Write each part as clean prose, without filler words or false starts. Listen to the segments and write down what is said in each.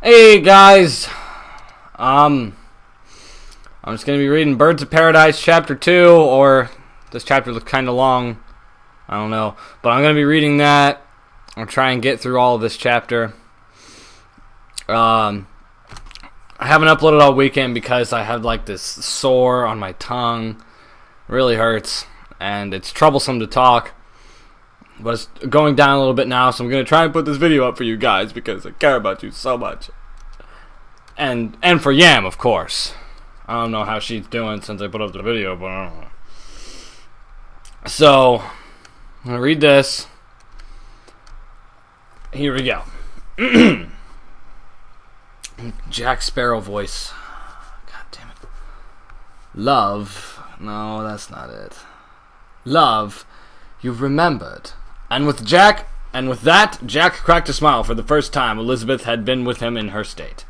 Hey guys, I'm just gonna be reading Birds of Paradise chapter 2, or this chapter looks kind of long, I don't know, but I'm gonna be reading that. I'll try and get through all of this chapter. I haven't uploaded all weekend because I have like this sore on my tongue, it really hurts, and it's troublesome to talk. But it's going down a little bit now, so I'm going to try and put this video up for you guys because I care about you so much. And for Yam, of course. I don't know how she's doing since I put up the video, but I don't know. So, I'm going to read this. Here we go. Jack Sparrow voice. God damn it. Love. No, that's not it. Love, you've remembered. And with that, Jack cracked a smile for the first time Elizabeth had been with him in her state.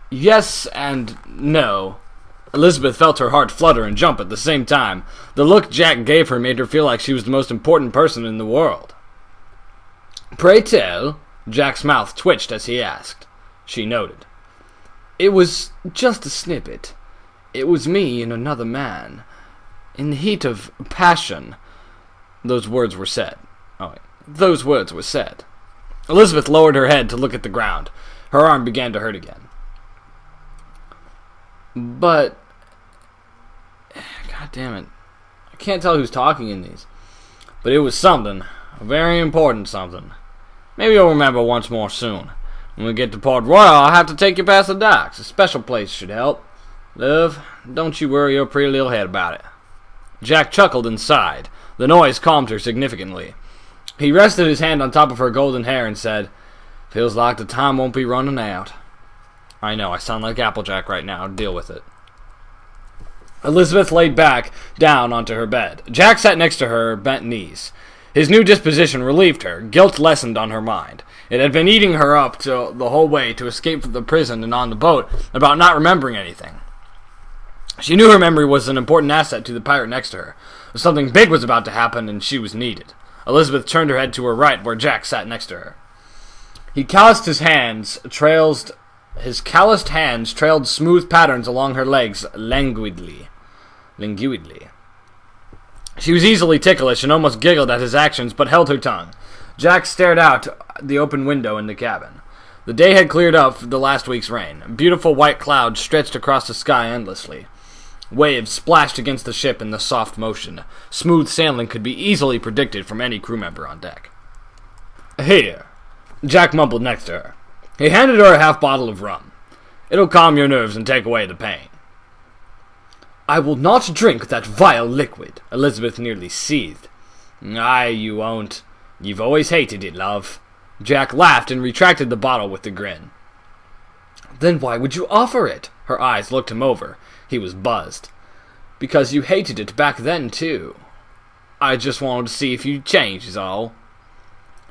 Yes and no. Elizabeth felt her heart flutter and jump at the same time. The look Jack gave her made her feel like she was the most important person in the world. Pray tell, Jack's mouth twitched as he asked. She noted. It was just a snippet. It was me and another man. In the heat of passion, those words were said. Elizabeth lowered her head to look at the ground. Her arm began to hurt again. But, God damn it, I can't tell who's talking in these. But it was something, a very important something. Maybe you'll remember once more soon. When we get to Port Royal, I'll have to take you past the docks. A special place should help. Love, don't you worry your pretty little head about it. Jack chuckled and sighed. The noise calmed her significantly. He rested his hand on top of her golden hair and said, Feels like the time won't be running out. I know, I sound like Applejack right now. Deal with it. Elizabeth laid back down onto her bed. Jack sat next to her, bent knees. His new disposition relieved her. Guilt lessened on her mind. It had been eating her up the whole way to escape from the prison and on the boat about not remembering anything. She knew her memory was an important asset to the pirate next to her. Something big was about to happen, and she was needed. Elizabeth turned her head to her right, where Jack sat next to her. His calloused hands trailed smooth patterns along her legs languidly. She was easily ticklish and almost giggled at his actions, but held her tongue. Jack stared out the open window in the cabin. The day had cleared up the last week's rain. Beautiful white clouds stretched across the sky endlessly. Waves splashed against the ship in the soft motion. Smooth sailing could be easily predicted from any crew member on deck. Here, Jack mumbled next to her. He handed her a half bottle of rum. It'll calm your nerves and take away the pain. I will not drink that vile liquid, Elizabeth nearly seethed. Aye, you won't. You've always hated it, love. Jack laughed and retracted the bottle with a grin. Then why would you offer it? Her eyes looked him over. He was buzzed. Because you hated it back then, too. I just wanted to see if you'd change, is all.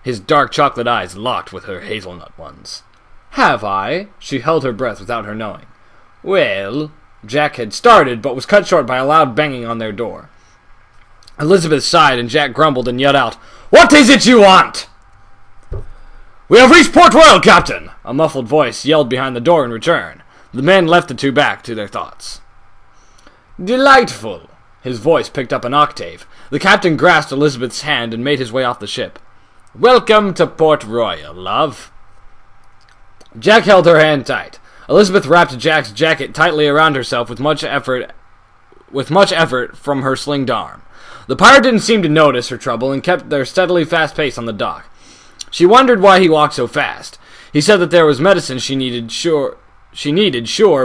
His dark chocolate eyes locked with her hazelnut ones. Have I? She held her breath without her knowing. Well, Jack had started, but was cut short by a loud banging on their door. Elizabeth sighed, and Jack grumbled and yelled out, What is it you want? We have reached Port Royal, Captain! A muffled voice yelled behind the door in return. The men left the two back to their thoughts. Delightful! His voice picked up an octave. The captain grasped Elizabeth's hand and made his way off the ship. Welcome to Port Royal, love. Jack held her hand tight. Elizabeth wrapped Jack's jacket tightly around herself with much effort from her slinged arm. The pirate didn't seem to notice her trouble and kept their steadily fast pace on the dock. She wondered why he walked so fast. He said that there was medicine she needed, sure,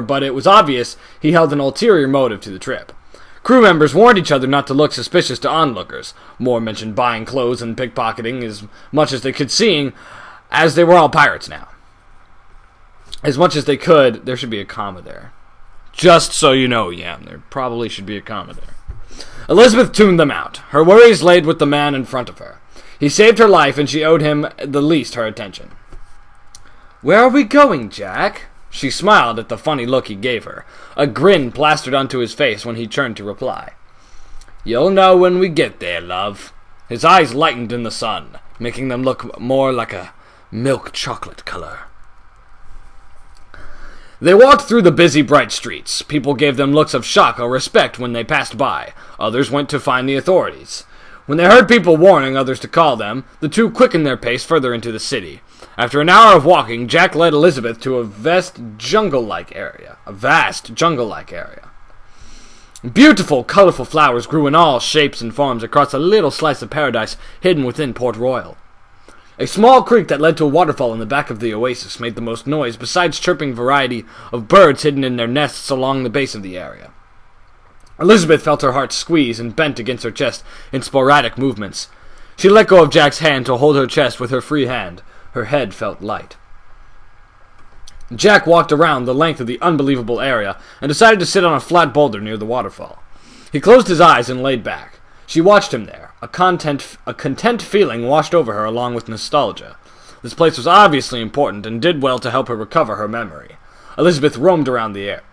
but it was obvious he held an ulterior motive to the trip. Crew members warned each other not to look suspicious to onlookers. Moore mentioned buying clothes and pickpocketing as much as they could, seeing as they were all pirates now. As much as they could, there should be a comma there. Just so you know, Yam, there probably should be a comma there. Elizabeth tuned them out. Her worries laid with the man in front of her. He saved her life, and she owed him the least her attention. Where are we going, Jack? She smiled at the funny look he gave her. A grin plastered onto his face when he turned to reply. You'll know when we get there, love. His eyes lightened in the sun, making them look more like a milk chocolate color. They walked through the busy, bright streets. People gave them looks of shock or respect when they passed by. Others went to find the authorities. When they heard people warning others to call them, the two quickened their pace further into the city. After an hour of walking, Jack led Elizabeth to a vast jungle-like area. Beautiful, colorful flowers grew in all shapes and forms across a little slice of paradise hidden within Port Royal. A small creek that led to a waterfall in the back of the oasis made the most noise, besides chirping variety of birds hidden in their nests along the base of the area. Elizabeth felt her heart squeeze and bent against her chest in sporadic movements. She let go of Jack's hand to hold her chest with her free hand. Her head felt light. Jack walked around the length of the unbelievable area and decided to sit on a flat boulder near the waterfall. He closed his eyes and laid back. She watched him there. A content feeling washed over her along with nostalgia. This place was obviously important and did well to help her recover her memory. Elizabeth roamed around the area.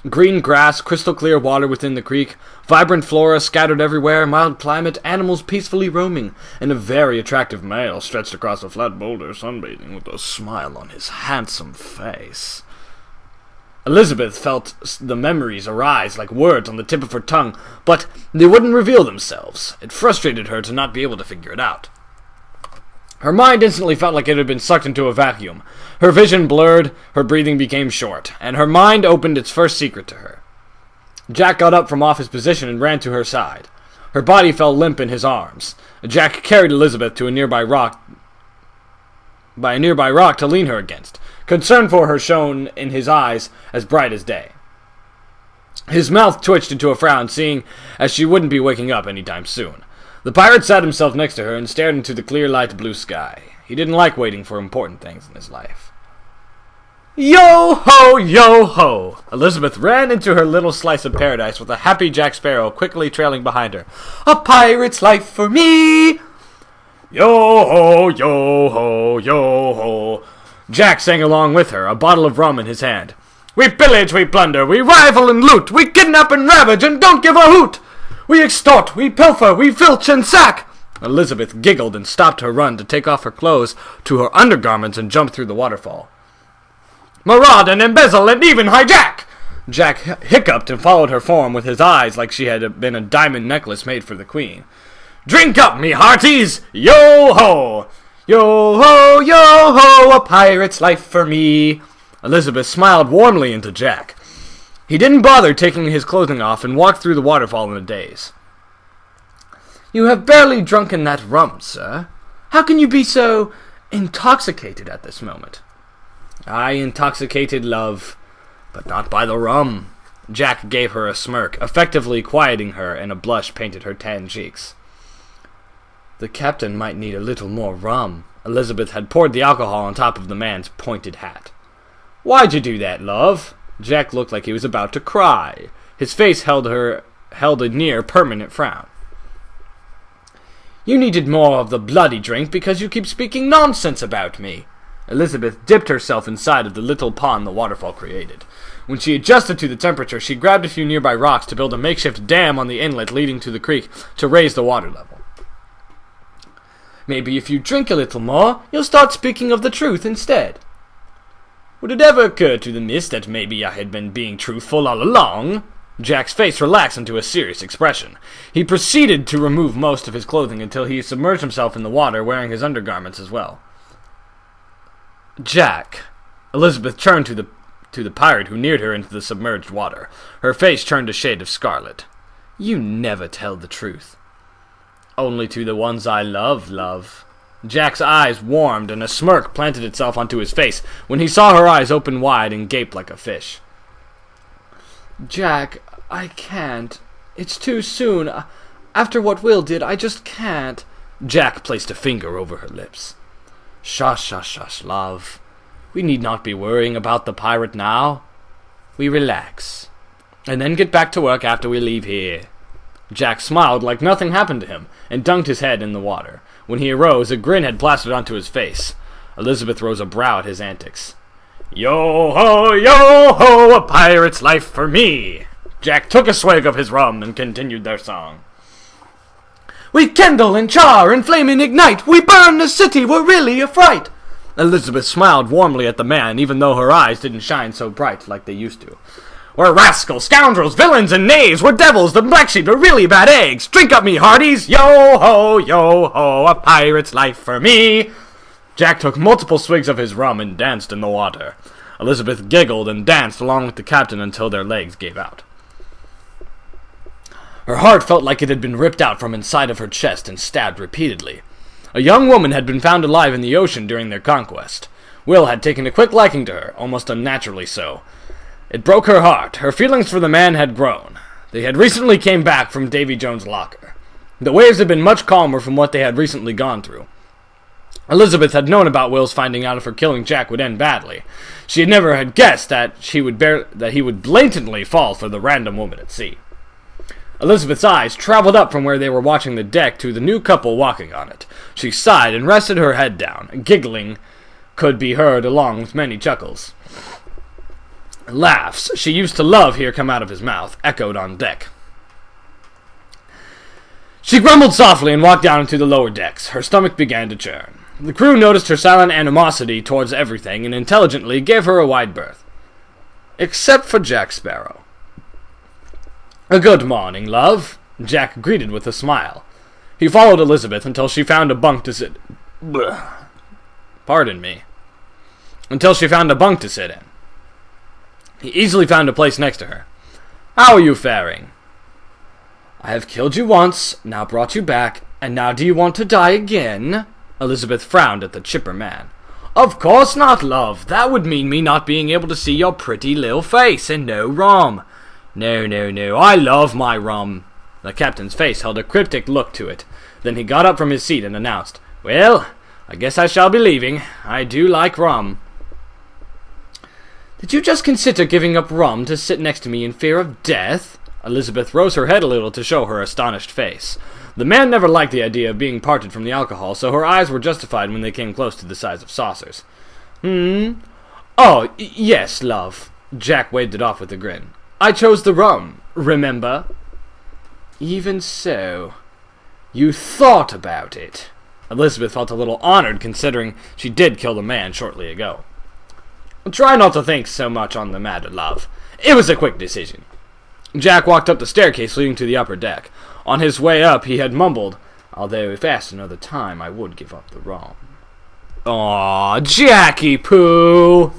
Green grass, crystal clear water within the creek, vibrant flora scattered everywhere, mild climate, animals peacefully roaming, and a very attractive male stretched across a flat boulder sunbathing with a smile on his handsome face. Elizabeth felt the memories arise like words on the tip of her tongue, but they wouldn't reveal themselves. It frustrated her to not be able to figure it out. Her mind instantly felt like it had been sucked into a vacuum. Her vision blurred, her breathing became short, and her mind opened its first secret to her. Jack got up from off his position and ran to her side. Her body fell limp in his arms. Jack carried Elizabeth to a nearby rock to lean her against. Concern for her shone in his eyes as bright as day. His mouth twitched into a frown, seeing as she wouldn't be waking up any time soon. The pirate sat himself next to her and stared into the clear light blue sky. He didn't like waiting for important things in his life. Yo-ho, yo-ho! Elizabeth ran into her little slice of paradise with a happy Jack Sparrow quickly trailing behind her. A pirate's life for me! Yo-ho, yo-ho, yo-ho! Jack sang along with her, a bottle of rum in his hand. We pillage, we plunder, we rival and loot, we kidnap and ravage and don't give a hoot! We extort, we pilfer, we filch and sack! Elizabeth giggled and stopped her run to take off her clothes to her undergarments and jump through the waterfall. Maraud and embezzle and even hijack! Jack hiccuped and followed her form with his eyes like she had been a diamond necklace made for the queen. Drink up, me hearties! Yo-ho! Yo-ho, yo-ho, a pirate's life for me! Elizabeth smiled warmly into Jack. He didn't bother taking his clothing off and walked through the waterfall in a daze. You have barely drunken that rum, sir. How can you be so intoxicated at this moment? I intoxicated, love, but not by the rum. Jack gave her a smirk, effectively quieting her, and a blush painted her tan cheeks. The captain might need a little more rum. Elizabeth had poured the alcohol on top of the man's pointed hat. Why'd you do that, love? Jack looked like he was about to cry. His face held a near-permanent frown. You needed more of the bloody drink because you keep speaking nonsense about me. Elizabeth dipped herself inside of the little pond the waterfall created. When she adjusted to the temperature, she grabbed a few nearby rocks to build a makeshift dam on the inlet leading to the creek to raise the water level. Maybe if you drink a little more, you'll start speaking of the truth instead. Would it ever occur to the miss that maybe I had been being truthful all along? Jack's face relaxed into a serious expression. He proceeded to remove most of his clothing until he submerged himself in the water, wearing his undergarments as well. Jack. Elizabeth turned to the pirate who neared her into the submerged water. Her face turned a shade of scarlet. You never tell the truth. Only to the ones I love, love. Jack's eyes warmed, and a smirk planted itself onto his face when he saw her eyes open wide and gape like a fish. Jack, I can't. It's too soon. After what Will did, I just can't. Jack placed a finger over her lips. Shush, shush, shush, love. We need not be worrying about the pirate now. We relax, and then get back to work after we leave here. Jack smiled like nothing happened to him, and dunked his head in the water. When he arose, a grin had plastered onto his face. Elizabeth rose a brow at his antics. Yo-ho, yo-ho, a pirate's life for me! Jack took a swig of his rum and continued their song. We kindle and char and flame and ignite. We burn the city, we're really a fright. Elizabeth smiled warmly at the man, even though her eyes didn't shine so bright like they used to. "We're rascals, scoundrels, villains, and knaves. We're devils, the black sheep are really bad eggs. Drink up, me hearties. Yo ho, a pirate's life for me." Jack took multiple swigs of his rum and danced in the water. Elizabeth giggled and danced along with the captain until their legs gave out. Her heart felt like it had been ripped out from inside of her chest and stabbed repeatedly. A young woman had been found alive in the ocean during their conquest. Will had taken a quick liking to her, almost unnaturally so. It broke her heart. Her feelings for the man had grown. They had recently came back from Davy Jones' locker. The waves had been much calmer from what they had recently gone through. Elizabeth had known about Will's finding out if her killing Jack would end badly. She had never had guessed that he would blatantly fall for the random woman at sea. Elizabeth's eyes traveled up from where they were watching the deck to the new couple walking on it. She sighed and rested her head down. Giggling could be heard along with many chuckles. Laughs she used to love hear come out of his mouth echoed on deck. She grumbled softly and walked down into the lower decks. Her stomach began to churn. The crew noticed her silent animosity towards everything and intelligently gave her a wide berth. Except for Jack Sparrow. "A good morning, love," Jack greeted with a smile. He followed Elizabeth until she found a bunk to sit... Pardon me. Until she found a bunk to sit in. He easily found a place next to her. "How are you faring?" "I have killed you once, now brought you back, and now do you want to die again?" Elizabeth frowned at the chipper man. "Of course not, love. That would mean me not being able to see your pretty little face and no rum. No, I love my rum." The captain's face held a cryptic look to it. Then he got up from his seat and announced, "Well, I guess I shall be leaving. I do like rum." "Did you just consider giving up rum to sit next to me in fear of death?" Elizabeth rose her head a little to show her astonished face. The man never liked the idea of being parted from the alcohol, so her eyes were justified when they came close to the size of saucers. Oh, yes, love." Jack waved it off with a grin. "I chose the rum, remember?" "Even so, you thought about it." Elizabeth felt a little honored considering she did kill the man shortly ago. "Try not to think so much on the matter, love. It was a quick decision." Jack walked up the staircase leading to the upper deck. On his way up, he had mumbled, "Although if asked another time, I would give up the rum." "Aw, Jackie Poo!"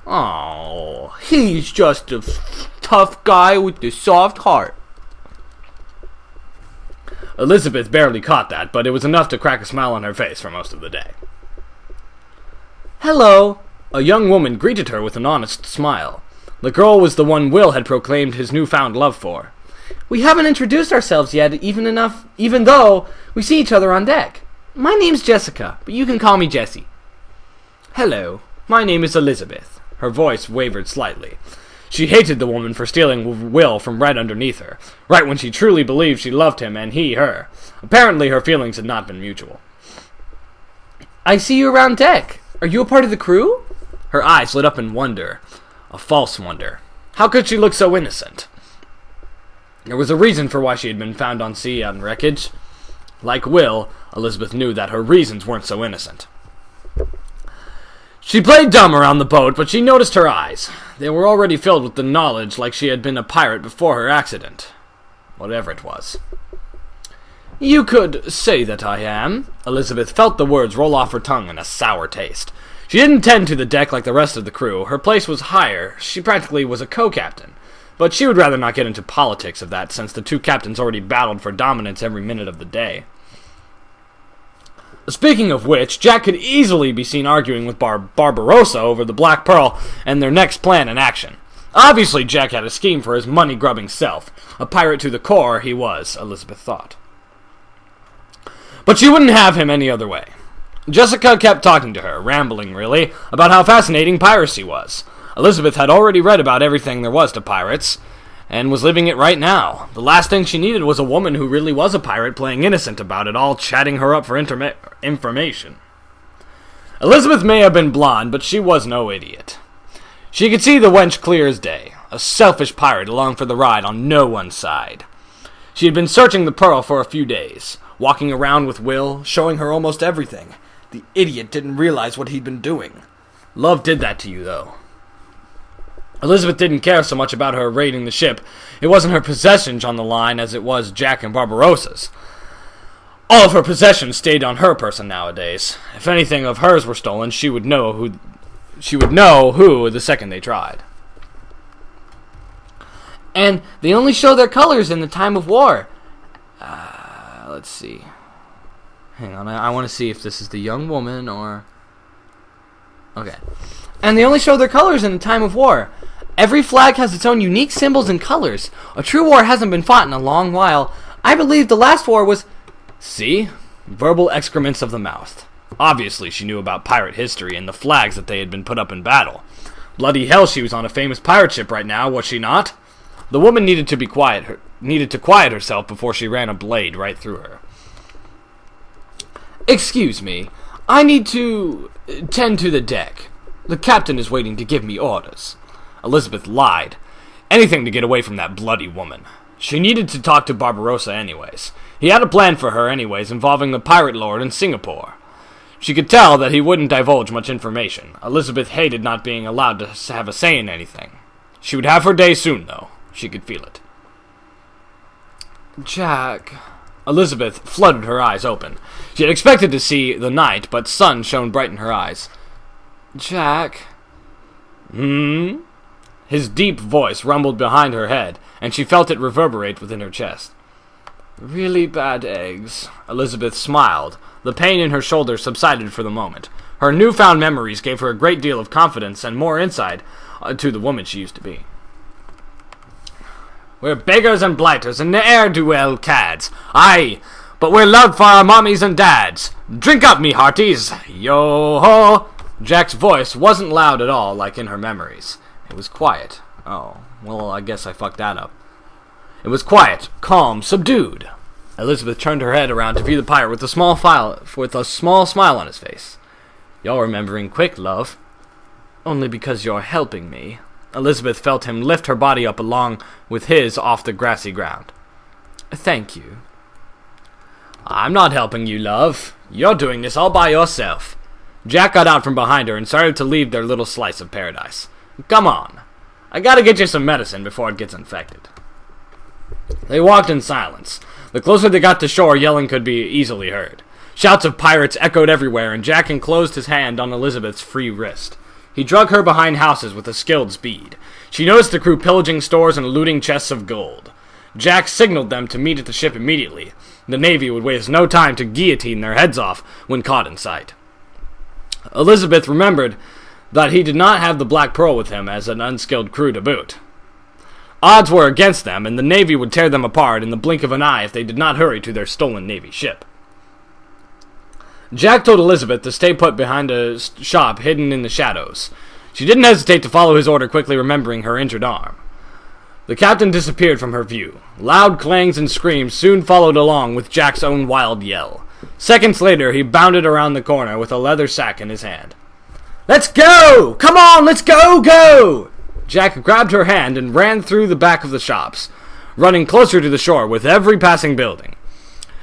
"Oh, he's just a tough guy with a soft heart." Elizabeth barely caught that, but it was enough to crack a smile on her face for most of the day. "Hello." A young woman greeted her with an honest smile. The girl was the one Will had proclaimed his newfound love for. "We haven't introduced ourselves yet, even though we see each other on deck. My name's Jessica, but you can call me Jessie." "Hello, my name is Elizabeth." Her voice wavered slightly. She hated the woman for stealing Will from right underneath her, right when she truly believed she loved him and he her. Apparently her feelings had not been mutual. "I see you around deck. Are you a part of the crew?" Her eyes lit up in wonder. A false wonder. How could she look so innocent? There was a reason for why she had been found on sea on wreckage. Like Will, Elizabeth knew that her reasons weren't so innocent. She played dumb around the boat, but she noticed her eyes. They were already filled with the knowledge like she had been a pirate before her accident. Whatever it was. "You could say that I am." Elizabeth felt the words roll off her tongue in a sour taste. She didn't tend to the deck like the rest of the crew. Her place was higher. She practically was a co-captain. But she would rather not get into politics of that, since the two captains already battled for dominance every minute of the day. Speaking of which, Jack could easily be seen arguing with Barbarossa over the Black Pearl and their next plan in action. Obviously, Jack had a scheme for his money-grubbing self. A pirate to the core he was, Elizabeth thought. But she wouldn't have him any other way. Jessica kept talking to her, rambling really, about how fascinating piracy was. Elizabeth had already read about everything there was to pirates, and was living it right now. The last thing she needed was a woman who really was a pirate playing innocent about it all, chatting her up for information. Elizabeth may have been blonde, but she was no idiot. She could see the wench clear as day, a selfish pirate along for the ride on no one's side. She had been searching the Pearl for a few days, walking around with Will, showing her almost everything. The idiot didn't realize what he'd been doing. Love did that to you, though. Elizabeth didn't care so much about her raiding the ship. It wasn't her possessions on the line as it was Jack and Barbarossa's. All of her possessions stayed on her person nowadays. If anything of hers were stolen, she would know who the second they tried. And they only show their colors in the time of war. Let's see. Hang on, I want to see if this is the young woman or... Okay. And they only show their colors in the time of war. Every flag has its own unique symbols and colors. A true war hasn't been fought in a long while. I believe the last war was... See? Verbal excrements of the mouth. Obviously, she knew about pirate history and the flags that they had been put up in battle. Bloody hell, she was on a famous pirate ship right now, was she not? The woman needed to quiet herself before she ran a blade right through her. Excuse me. I need to tend to the deck. The captain is waiting to give me orders. Elizabeth lied. Anything to get away from that bloody woman. She needed to talk to Barbarossa anyways. He had a plan for her anyways involving the pirate lord in Singapore. She could tell that he wouldn't divulge much information. Elizabeth hated not being allowed to have a say in anything. She would have her day soon, though. She could feel it. Jack... Elizabeth flooded her eyes open. She had expected to see the night, but sun shone bright in her eyes. Jack... His deep voice rumbled behind her head, and she felt it reverberate within her chest. Really bad eggs. Elizabeth smiled. The pain in her shoulder subsided for the moment. Her newfound memories gave her a great deal of confidence and more insight to the woman she used to be. We're beggars and blighters and ne'er-do-well cads. Aye, but we're loved for our mommies and dads. Drink up, me hearties. Yo-ho! Jack's voice wasn't loud at all like in her memories. It was quiet. Oh, well, I guess I fucked that up. It was quiet, calm, subdued. Elizabeth turned her head around to view the pirate with a small smile on his face. You're remembering quick, love. Only because you're helping me. Elizabeth felt him lift her body up along with his off the grassy ground. Thank you. I'm not helping you, love. You're doing this all by yourself. Jack got out from behind her and started to leave their little slice of paradise. Come on. I gotta get you some medicine before it gets infected. They walked in silence. The closer they got to shore, yelling could be easily heard. Shouts of pirates echoed everywhere, and Jack enclosed his hand on Elizabeth's free wrist. He drug her behind houses with a skilled speed. She noticed the crew pillaging stores and looting chests of gold. Jack signaled them to meet at the ship immediately. The Navy would waste no time to guillotine their heads off when caught in sight. Elizabeth remembered that he did not have the Black Pearl with him as an unskilled crew to boot. Odds were against them, and the Navy would tear them apart in the blink of an eye if they did not hurry to their stolen Navy ship. Jack told Elizabeth to stay put behind a shop hidden in the shadows. She didn't hesitate to follow his order, quickly remembering her injured arm. The captain disappeared from her view. Loud clangs and screams soon followed along with Jack's own wild yell. Seconds later, he bounded around the corner with a leather sack in his hand. Let's go! Come on, let's go! Jack grabbed her hand and ran through the back of the shops, running closer to the shore with every passing building.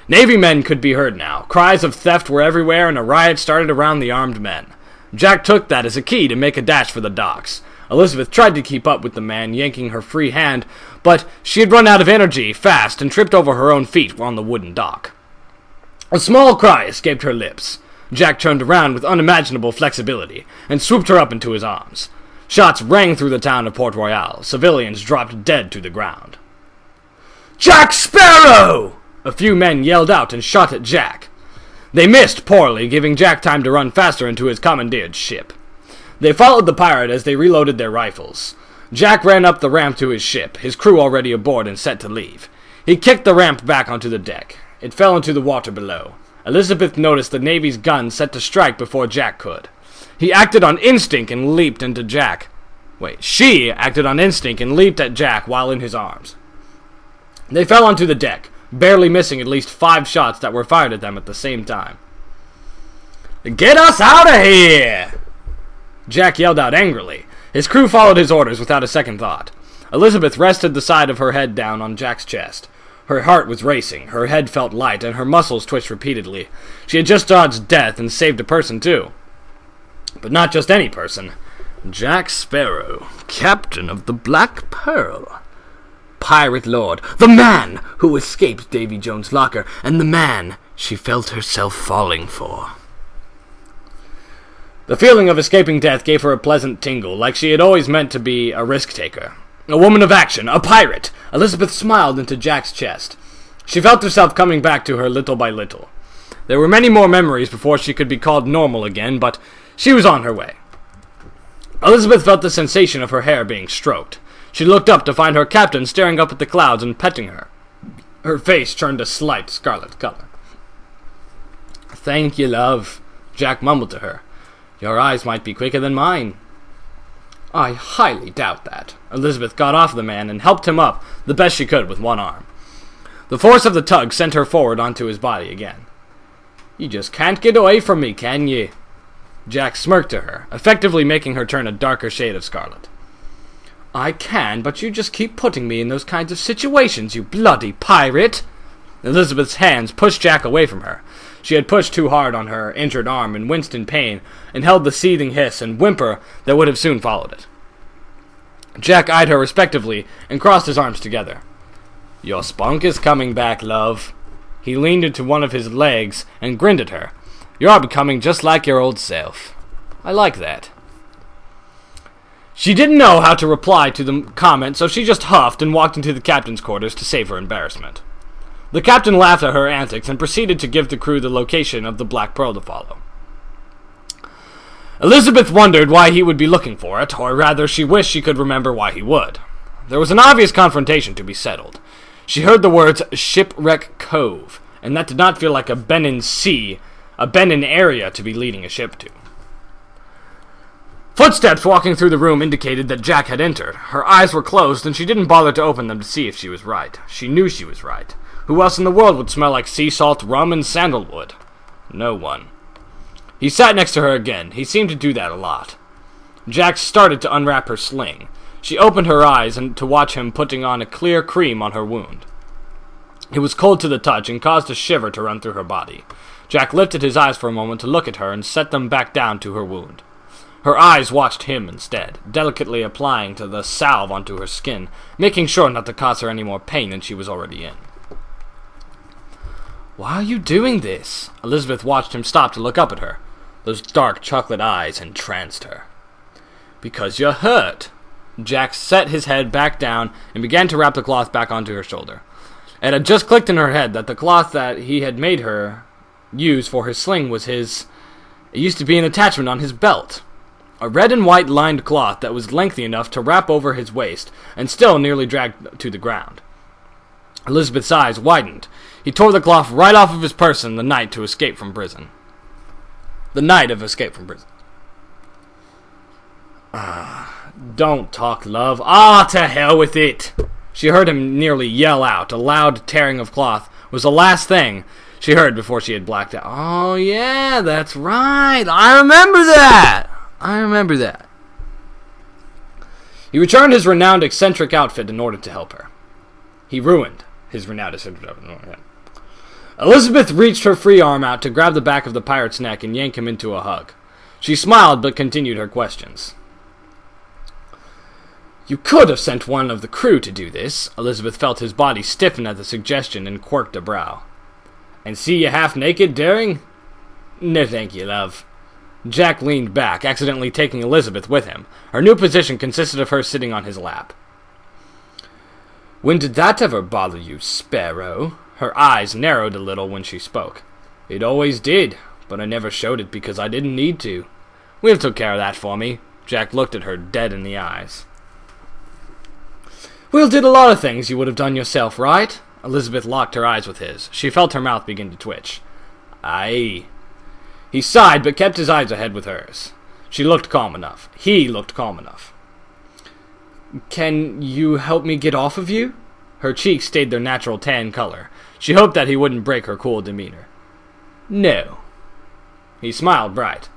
Navy men could be heard now. Cries of theft were everywhere, and a riot started around the armed men. Jack took that as a key to make a dash for the docks. Elizabeth tried to keep up with the man, yanking her free hand, but she had run out of energy fast and tripped over her own feet on the wooden dock. A small cry escaped her lips. Jack turned around with unimaginable flexibility and swooped her up into his arms. Shots rang through the town of Port Royal. Civilians dropped dead to the ground. Jack Sparrow! A few men yelled out and shot at Jack. They missed poorly, giving Jack time to run faster into his commandeered ship. They followed the pirate as they reloaded their rifles. Jack ran up the ramp to his ship, his crew already aboard and set to leave. He kicked the ramp back onto the deck. It fell into the water below. Elizabeth noticed the Navy's gun set to strike before Jack could. He acted on instinct and leaped into Jack. She acted on instinct and leaped at Jack while in his arms. They fell onto the deck, barely missing at least 5 shots that were fired at them at the same time. Get us out of here! Jack yelled out angrily. His crew followed his orders without a second thought. Elizabeth rested the side of her head down on Jack's chest. Her heart was racing, her head felt light, and her muscles twitched repeatedly. She had just dodged death and saved a person, too. But not just any person. Jack Sparrow, captain of the Black Pearl. Pirate Lord, the man who escaped Davy Jones' locker, and the man she felt herself falling for. The feeling of escaping death gave her a pleasant tingle, like she had always meant to be a risk-taker. A woman of action, a pirate! Elizabeth smiled into Jack's chest. She felt herself coming back to her little by little. There were many more memories before she could be called normal again, but she was on her way. Elizabeth felt the sensation of her hair being stroked. She looked up to find her captain staring up at the clouds and petting her. Her face turned a slight scarlet color. "Thank you, love," Jack mumbled to her. "Your eyes might be quicker than mine." "I highly doubt that." Elizabeth got off the man and helped him up the best she could with one arm. The force of the tug sent her forward onto his body again. "You just can't get away from me, can you?" Jack smirked to her, effectively making her turn a darker shade of scarlet. "I can, but you just keep putting me in those kinds of situations, you bloody pirate!" Elizabeth's hands pushed Jack away from her. She had pushed too hard on her injured arm and winced in pain, and held the seething hiss and whimper that would have soon followed it. Jack eyed her respectively and crossed his arms together. "Your spunk is coming back, love." He leaned into one of his legs and grinned at her. "You're becoming just like your old self. I like that." She didn't know how to reply to the comment, so she just huffed and walked into the captain's quarters to save her embarrassment. The captain laughed at her antics and proceeded to give the crew the location of the Black Pearl to follow. Elizabeth wondered why he would be looking for it, or rather she wished she could remember why he would. There was an obvious confrontation to be settled. She heard the words Shipwreck Cove, and that did not feel like a Benin Sea, a Benin area to be leading a ship to. Footsteps walking through the room indicated that Jack had entered. Her eyes were closed, and she didn't bother to open them to see if she was right. She knew she was right. Who else in the world would smell like sea salt, rum, and sandalwood? No one. He sat next to her again. He seemed to do that a lot. Jack started to unwrap her sling. She opened her eyes to watch him putting on a clear cream on her wound. It was cold to the touch and caused a shiver to run through her body. Jack lifted his eyes for a moment to look at her and set them back down to her wound. Her eyes watched him instead, delicately applying the salve onto her skin, making sure not to cause her any more pain than she was already in. "Why are you doing this?" Elizabeth watched him stop to look up at her. Those dark chocolate eyes entranced her. "Because you're hurt." Jack set his head back down and began to wrap the cloth back onto her shoulder. It had just clicked in her head that the cloth that he had made her use for his sling was his. It used to be an attachment on his belt. A red and white lined cloth that was lengthy enough to wrap over his waist and still nearly dragged to the ground. Elizabeth's eyes widened. He tore the cloth right off of his person the night to escape from prison. The night of escape from prison. Don't talk, love. To hell with it. She heard him nearly yell out. A loud tearing of cloth was the last thing she heard before she had blacked out. "Oh, yeah, that's right. I remember that. He returned his renowned eccentric outfit in order to help her. He ruined his renowned eccentric outfit. Elizabeth reached her free arm out to grab the back of the pirate's neck and yank him into a hug. She smiled but continued her questions. "You could have sent one of the crew to do this." Elizabeth felt his body stiffen at the suggestion and quirked a brow. "And see you half naked daring?" "No thank you, love." Jack leaned back, accidentally taking Elizabeth with him. Her new position consisted of her sitting on his lap. "When did that ever bother you, Sparrow?" Her eyes narrowed a little when she spoke. "It always did, but I never showed it because I didn't need to. Will took care of that for me." Jack looked at her dead in the eyes. "Will did a lot of things you would have done yourself, right?" Elizabeth locked her eyes with his. She felt her mouth begin to twitch. "Aye." He sighed, but kept his eyes ahead with hers. She looked calm enough. He looked calm enough. "Can you help me get off of you?" Her cheeks stayed their natural tan color. She hoped that he wouldn't break her cool demeanor. "No." He smiled bright.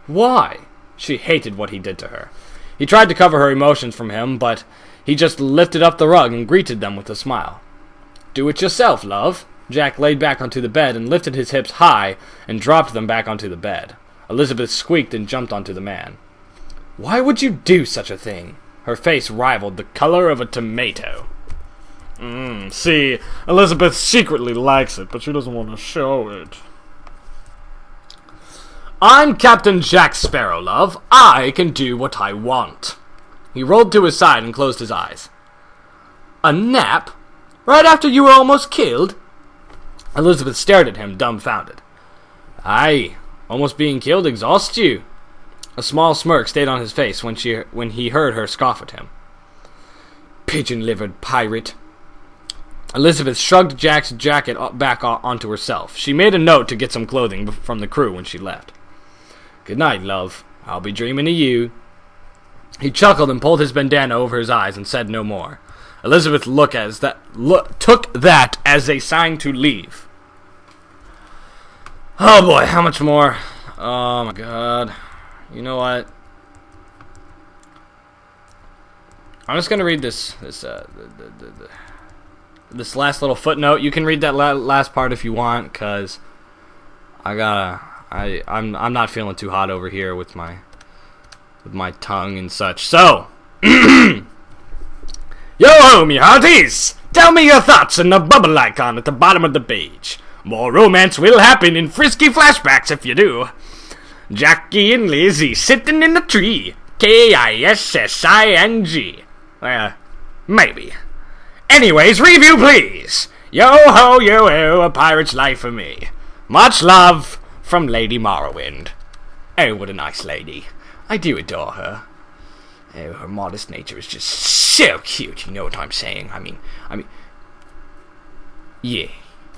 "Why?" She hated what he did to her. He tried to cover her emotions from him, but he just lifted up the rug and greeted them with a smile. Do it yourself, love. Jack laid back onto the bed and lifted his hips high and dropped them back onto the bed. Elizabeth squeaked and jumped onto the man. Why would you do such a thing? Her face rivaled the color of a tomato. See, Elizabeth secretly likes it, but she doesn't want to show it. I'm Captain Jack Sparrow, love. I can do what I want. He rolled to his side and closed his eyes. A nap? Right after you were almost killed? Elizabeth stared at him, dumbfounded. Aye, almost being killed exhausts you. A small smirk stayed on his face when he heard her scoff at him. Pigeon-livered pirate. Elizabeth shrugged Jack's jacket back onto herself. She made a note to get some clothing from the crew when she left. Good night, love. I'll be dreaming of you. He chuckled and pulled his bandana over his eyes and said no more. Elizabeth took that as a sign to leave. Oh boy, how much more? Oh my god. You know what? I'm just gonna read this last little footnote. You can read that last part if you want, cause I'm not feeling too hot over here with my tongue and such. So, yo-ho, me hearties! Tell me your thoughts in the bubble icon at the bottom of the page. More romance will happen in frisky flashbacks if you do. Jackie and Lizzie sitting in the tree. Kissing. Maybe. Anyways, review please. Yo-ho, yo-ho, a pirate's life for me. Much love from Lady Morrowind. Oh, what a nice lady. I do adore her. Oh, her modest nature is just so cute, you know what I'm saying? I mean, yeah.